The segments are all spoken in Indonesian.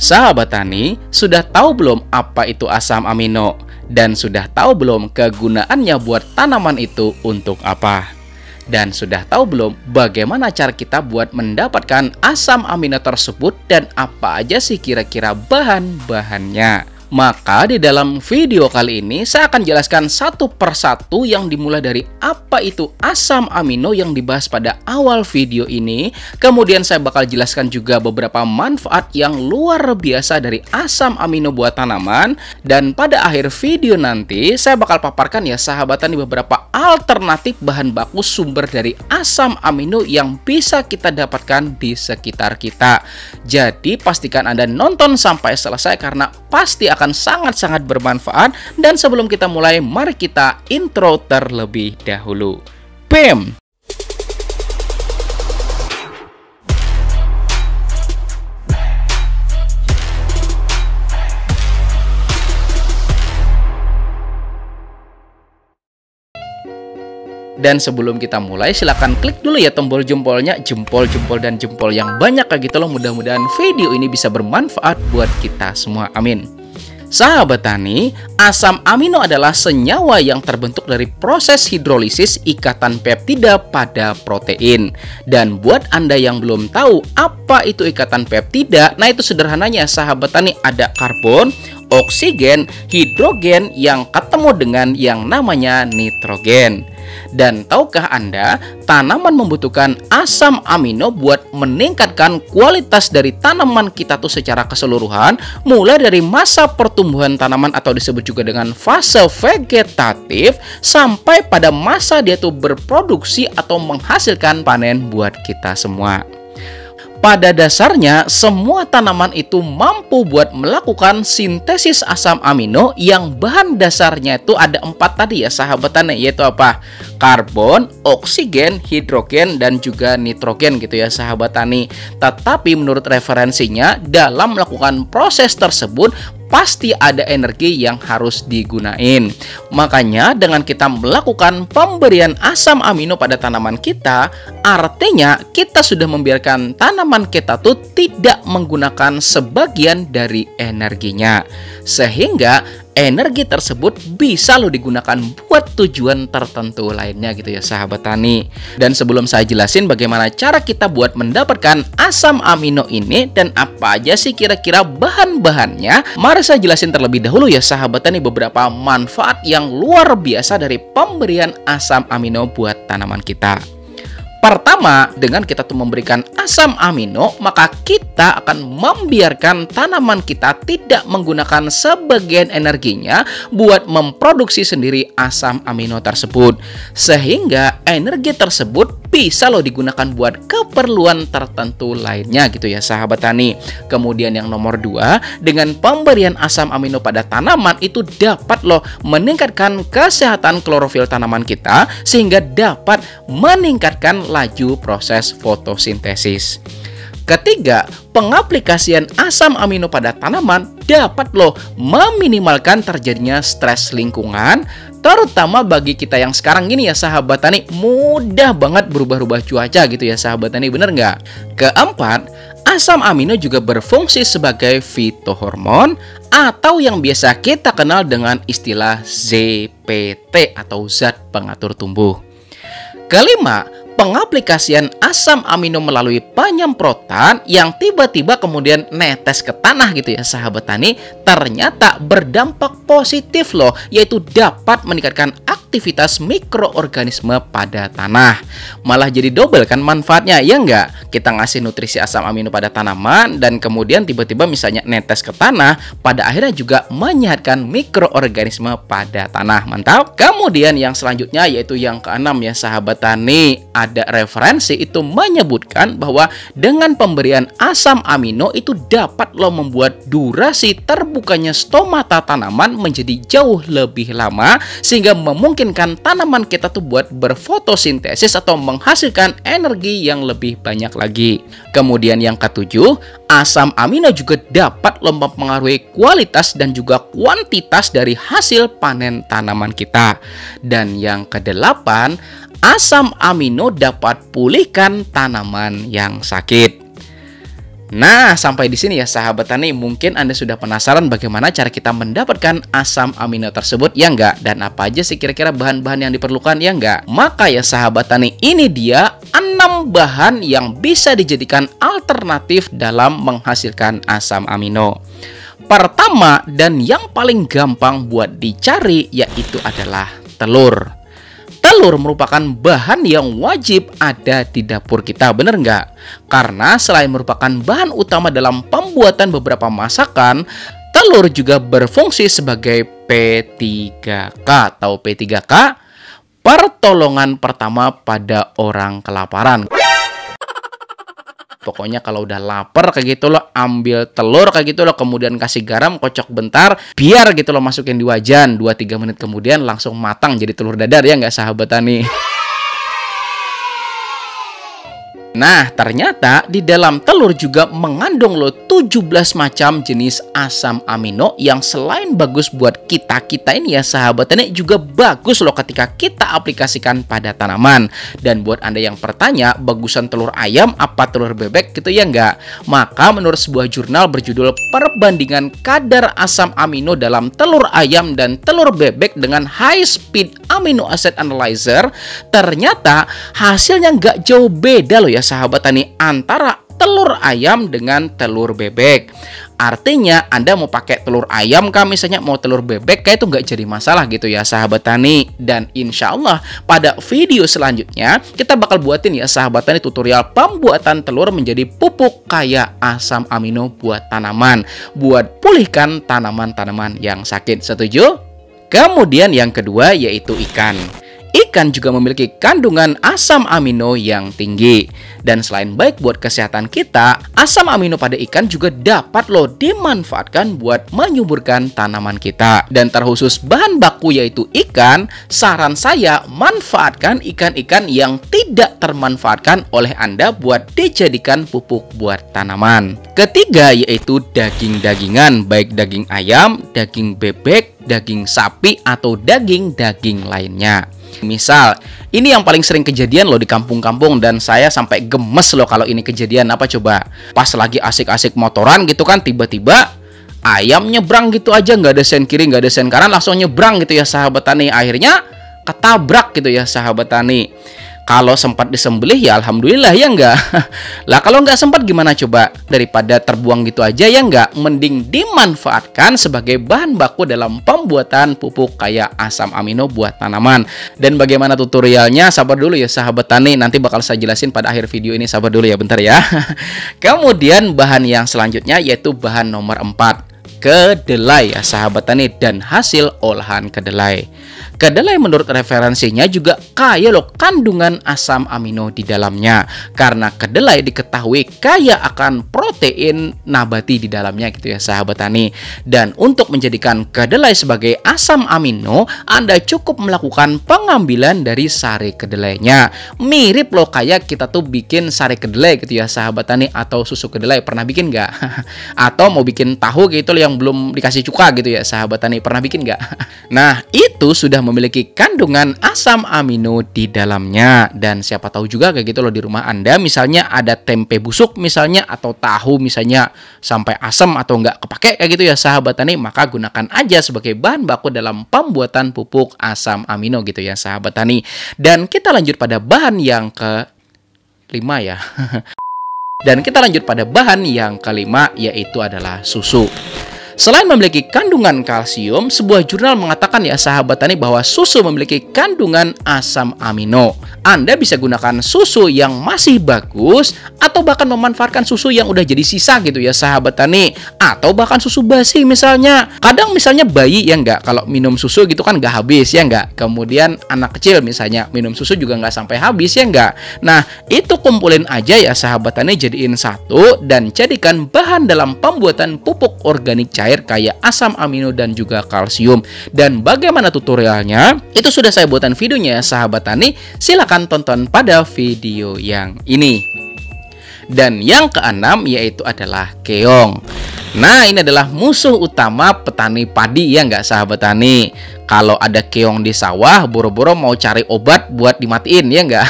Sahabat tani, sudah tahu belum apa itu asam amino? Dan sudah tahu belum kegunaannya buat tanaman itu untuk apa? Dan sudah tahu belum bagaimana cara kita buat mendapatkan asam amino tersebut dan apa aja sih kira-kira bahan-bahannya? Maka di dalam video kali ini saya akan jelaskan satu persatu yang dimulai dari apa itu asam amino yang dibahas pada awal video ini. Kemudian saya bakal jelaskan juga beberapa manfaat yang luar biasa dari asam amino buat tanaman. Dan pada akhir video nanti saya bakal paparkan ya sahabat tani beberapa alternatif bahan baku sumber dari asam amino yang bisa kita dapatkan di sekitar kita. Jadi pastikan Anda nonton sampai selesai karena pasti akan sangat-sangat bermanfaat. Dan sebelum kita mulai, mari kita intro terlebih dahulu. BAM! Dan sebelum kita mulai, silahkan klik dulu ya tombol jempolnya, jempol dan jempol yang banyak kayak gitu loh. Mudah-mudahan video ini bisa bermanfaat buat kita semua. Amin. Sahabat tani, asam amino adalah senyawa yang terbentuk dari proses hidrolisis ikatan peptida pada protein. Dan buat Anda yang belum tahu apa itu ikatan peptida, nah itu sederhananya sahabat tani, ada karbon, oksigen, hidrogen yang ketemu dengan yang namanya nitrogen. Dan tahukah Anda, tanaman membutuhkan asam amino buat meningkatkan kualitas dari tanaman kita tuh secara keseluruhan, mulai dari masa pertumbuhan tanaman atau disebut juga dengan fase vegetatif sampai pada masa dia tuh berproduksi atau menghasilkan panen buat kita semua. Pada dasarnya, semua tanaman itu mampu buat melakukan sintesis asam amino yang bahan dasarnya itu ada 4 tadi ya sahabat tani, yaitu apa? Karbon, oksigen, hidrogen, dan juga nitrogen gitu ya sahabat tani. Tetapi menurut referensinya, dalam melakukan proses tersebut pasti ada energi yang harus digunain. Makanya dengan kita melakukan pemberian asam amino pada tanaman kita, artinya kita sudah membiarkan tanaman kita tuh tidak menggunakan sebagian dari energinya. Sehingga energi tersebut bisa lo digunakan buat tujuan tertentu lainnya gitu ya sahabat tani. Dan sebelum saya jelasin bagaimana cara kita buat mendapatkan asam amino ini dan apa aja sih kira-kira bahan-bahannya, mari saya jelasin terlebih dahulu ya sahabat tani beberapa manfaat yang luar biasa dari pemberian asam amino buat tanaman kita. Pertama, dengan kita tuh memberikan asam amino, maka kita akan membiarkan tanaman kita tidak menggunakan sebagian energinya buat memproduksi sendiri asam amino tersebut. Sehingga energi tersebut bisa loh digunakan buat keperluan tertentu lainnya gitu ya sahabat tani. Kemudian yang nomor 2, dengan pemberian asam amino pada tanaman itu dapat loh meningkatkan kesehatan klorofil tanaman kita sehingga dapat meningkatkan laju proses fotosintesis. Ketiga, pengaplikasian asam amino pada tanaman dapat loh meminimalkan terjadinya stres lingkungan, terutama bagi kita yang sekarang ini ya sahabat tani mudah banget berubah-ubah cuaca gitu ya sahabat tani, bener nggak? Keempat, asam amino juga berfungsi sebagai fitohormon atau yang biasa kita kenal dengan istilah ZPT atau zat pengatur tumbuh. Kelima, pengaplikasian asam amino melalui penyemprotan yang tiba-tiba kemudian netes ke tanah gitu ya sahabat tani, ternyata berdampak positif loh, yaitu dapat meningkatkan aktivitas mikroorganisme pada tanah. Malah jadi double kan manfaatnya, ya enggak? Kita ngasih nutrisi asam amino pada tanaman dan kemudian tiba-tiba misalnya netes ke tanah, pada akhirnya juga menyehatkan mikroorganisme pada tanah. Mantap. Kemudian yang selanjutnya yaitu yang keenam ya sahabat tani, ada referensi itu menyebutkan bahwa dengan pemberian asam amino itu dapat loh membuat durasi terbukanya stomata tanaman menjadi jauh lebih lama sehingga memungkinkan tanaman kita tuh buat berfotosintesis atau menghasilkan energi yang lebih banyak lagi. Kemudian yang ketujuh, asam amino juga dapat loh mempengaruhi kualitas dan juga kuantitas dari hasil panen tanaman kita. Dan yang kedelapan, asam amino dapat pulihkan tanaman yang sakit. Nah, sampai di sini ya sahabat tani, mungkin Anda sudah penasaran bagaimana cara kita mendapatkan asam amino tersebut, ya enggak? Dan apa aja sih kira-kira bahan-bahan yang diperlukan, ya enggak? Maka ya sahabat tani, ini dia 6 bahan yang bisa dijadikan alternatif dalam menghasilkan asam amino. Pertama dan yang paling gampang buat dicari yaitu adalah telur. Telur merupakan bahan yang wajib ada di dapur kita, bener nggak? Karena selain merupakan bahan utama dalam pembuatan beberapa masakan, telur juga berfungsi sebagai P3K atau P3K, pertolongan pertama pada orang kelaparan. Pokoknya kalau udah lapar kayak gitu loh, ambil telur kayak gitu loh, kemudian kasih garam, kocok bentar, biar gitu loh, masukin di wajan, 2-3 menit kemudian langsung matang jadi telur dadar, ya nggak sahabat tani? Nah, ternyata di dalam telur juga mengandung loh 17 macam jenis asam amino yang selain bagus buat kita ini ya sahabat tani, juga bagus loh ketika kita aplikasikan pada tanaman. Dan buat Anda yang bertanya, bagusan telur ayam apa telur bebek gitu ya enggak? Maka menurut sebuah jurnal berjudul Perbandingan Kadar Asam Amino dalam Telur Ayam dan Telur Bebek dengan High Speed Amino Acid Analyzer, ternyata hasilnya nggak jauh beda loh ya sahabat tani, antara telur ayam dengan telur bebek. Artinya Anda mau pakai telur ayam kah misalnya, mau telur bebek kayak itu nggak jadi masalah gitu ya sahabat tani. Dan insya Allah pada video selanjutnya kita bakal buatin ya sahabat tani tutorial pembuatan telur menjadi pupuk kaya asam amino buat tanaman, buat pulihkan tanaman-tanaman yang sakit. Setuju? Kemudian yang kedua yaitu ikan. Ikan juga memiliki kandungan asam amino yang tinggi. Dan selain baik buat kesehatan kita, asam amino pada ikan juga dapat loh dimanfaatkan buat menyuburkan tanaman kita. Dan terkhusus bahan baku yaitu ikan, saran saya manfaatkan ikan-ikan yang tidak termanfaatkan oleh Anda buat dijadikan pupuk buat tanaman. Ketiga yaitu daging-dagingan, baik daging ayam, daging bebek, daging sapi, atau daging-daging lainnya. Misal, ini yang paling sering kejadian loh di kampung-kampung, dan saya sampai gemes loh kalau ini kejadian. Apa coba? Pas lagi asik-asik motoran gitu kan, tiba-tiba ayam nyebrang gitu aja, nggak ada sen kiri, nggak ada sen kanan, langsung nyebrang gitu ya sahabat tani. Akhirnya ketabrak gitu ya sahabat tani. Kalau sempat disembelih ya alhamdulillah ya enggak. Lah kalau nggak sempat gimana coba? Daripada terbuang gitu aja ya enggak, mending dimanfaatkan sebagai bahan baku dalam pembuatan pupuk kaya asam amino buat tanaman. Dan bagaimana tutorialnya? Sabar dulu ya sahabat tani, nanti bakal saya jelasin pada akhir video ini. Sabar dulu ya bentar ya. Kemudian bahan yang selanjutnya yaitu bahan nomor 4, kedelai ya sahabat tani dan hasil olahan kedelai. Kedelai menurut referensinya juga kaya loh kandungan asam amino di dalamnya, karena kedelai diketahui kaya akan protein nabati di dalamnya gitu ya sahabat tani. Dan untuk menjadikan kedelai sebagai asam amino, Anda cukup melakukan pengambilan dari sari kedelainya. Mirip loh kayak kita tuh bikin sari kedelai gitu ya sahabat tani, atau susu kedelai. Pernah bikin nggak? Atau mau bikin tahu gitu loh yang belum dikasih cuka gitu ya sahabat tani, pernah bikin nggak? Nah itu sudah memiliki kandungan asam amino di dalamnya. Dan siapa tahu juga kayak gitu loh di rumah Anda misalnya ada tempe busuk misalnya, atau tahu misalnya sampai asam atau nggak kepake kayak gitu ya sahabat tani, maka gunakan aja sebagai bahan baku dalam pembuatan pupuk asam amino gitu ya sahabat tani. Dan kita lanjut pada bahan yang kelima ya. Dan kita lanjut pada bahan yang kelima yaitu adalah susu. Selain memiliki kandungan kalsium, sebuah jurnal mengatakan ya sahabat tani bahwa susu memiliki kandungan asam amino. Anda bisa gunakan susu yang masih bagus, atau bahkan memanfaatkan susu yang udah jadi sisa gitu ya sahabat tani, atau bahkan susu basi misalnya. Kadang misalnya bayi ya enggak, kalau minum susu gitu kan nggak habis ya enggak. Kemudian anak kecil misalnya minum susu juga nggak sampai habis ya enggak. Nah itu kumpulin aja ya sahabat tani, jadiin satu dan jadikan bahan dalam pembuatan pupuk organik cair kaya asam amino dan juga kalsium. Dan bagaimana tutorialnya? Itu sudah saya buatan videonya ya sahabat tani. Silakan tonton pada video yang ini. Dan yang keenam yaitu adalah keong. Nah, ini adalah musuh utama petani padi ya nggak sahabat tani. Kalau ada keong di sawah, boro-boro mau cari obat buat dimatiin ya nggak?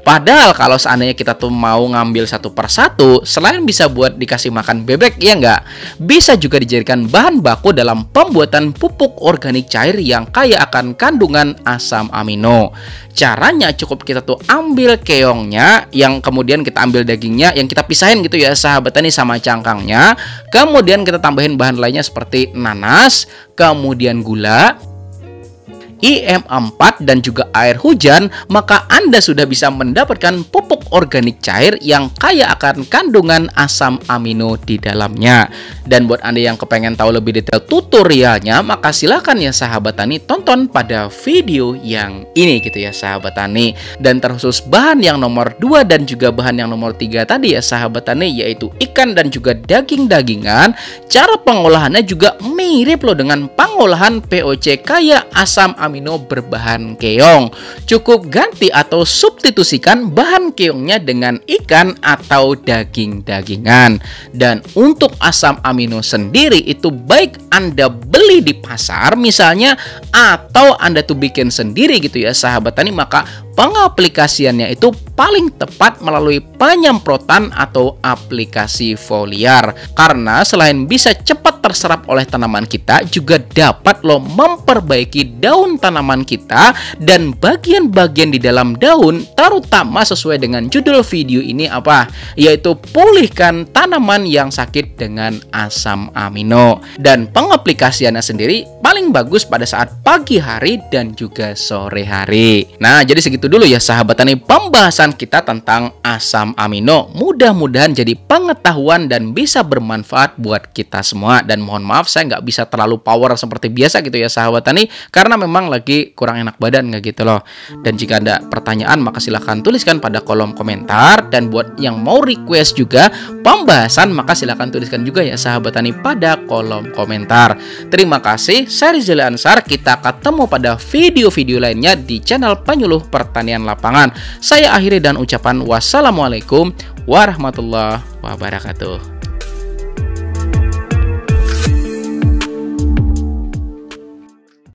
Padahal kalau seandainya kita tuh mau ngambil satu persatu, selain bisa buat dikasih makan bebek ya nggak, bisa juga dijadikan bahan baku dalam pembuatan pupuk organik cair yang kaya akan kandungan asam amino. Caranya cukup kita tuh ambil keongnya, yang kemudian kita ambil dagingnya, yang kita pisahin gitu ya sahabat tani sama cangkangnya. Kemudian kita tambahin bahan lainnya seperti nanas, kemudian gula, IM4 dan juga air hujan, maka Anda sudah bisa mendapatkan pupuk organik cair yang kaya akan kandungan asam amino di dalamnya. Dan buat Anda yang kepengen tahu lebih detail tutorialnya, maka silakan ya sahabat tani tonton pada video yang ini gitu ya sahabat tani. Dan terkhusus bahan yang nomor 2 dan juga bahan yang nomor 3 tadi ya sahabat tani, yaitu ikan dan juga daging-dagingan, cara pengolahannya juga mirip loh dengan pengolahan POC kaya asam amino berbahan keong. Cukup ganti atau substitusikan bahan keongnya dengan ikan atau daging-dagingan. Dan untuk asam amino sendiri itu baik Anda beli di pasar misalnya, atau Anda tuh bikin sendiri gitu ya sahabat tani, maka pengaplikasiannya itu paling tepat melalui penyemprotan atau aplikasi foliar. Karena selain bisa cepat terserap oleh tanaman kita, juga dapat loh memperbaiki daun tanaman kita dan bagian-bagian di dalam daun, terutama sesuai dengan judul video ini apa? Yaitu pulihkan tanaman yang sakit dengan asam amino. Dan pengaplikasiannya sendiri paling bagus pada saat pagi hari dan juga sore hari. Nah, jadi segitu dulu ya sahabat tani pembahasan kita tentang asam amino. Mudah-mudahan jadi pengetahuan dan bisa bermanfaat buat kita semua. Dan mohon maaf saya nggak bisa terlalu power seperti biasa gitu ya sahabat tani, karena memang lagi kurang enak badan nggak gitu loh. Dan jika ada pertanyaan maka silahkan tuliskan pada kolom komentar. Dan buat yang mau request juga pembahasan maka silahkan tuliskan juga ya sahabat tani pada kolom komentar. Terima kasih, saya Rizal Ansar. Kita ketemu pada video-video lainnya di channel Penyuluh Pertanian Lapangan. Saya akhiri dan ucapan wassalamualaikum warahmatullahi wabarakatuh.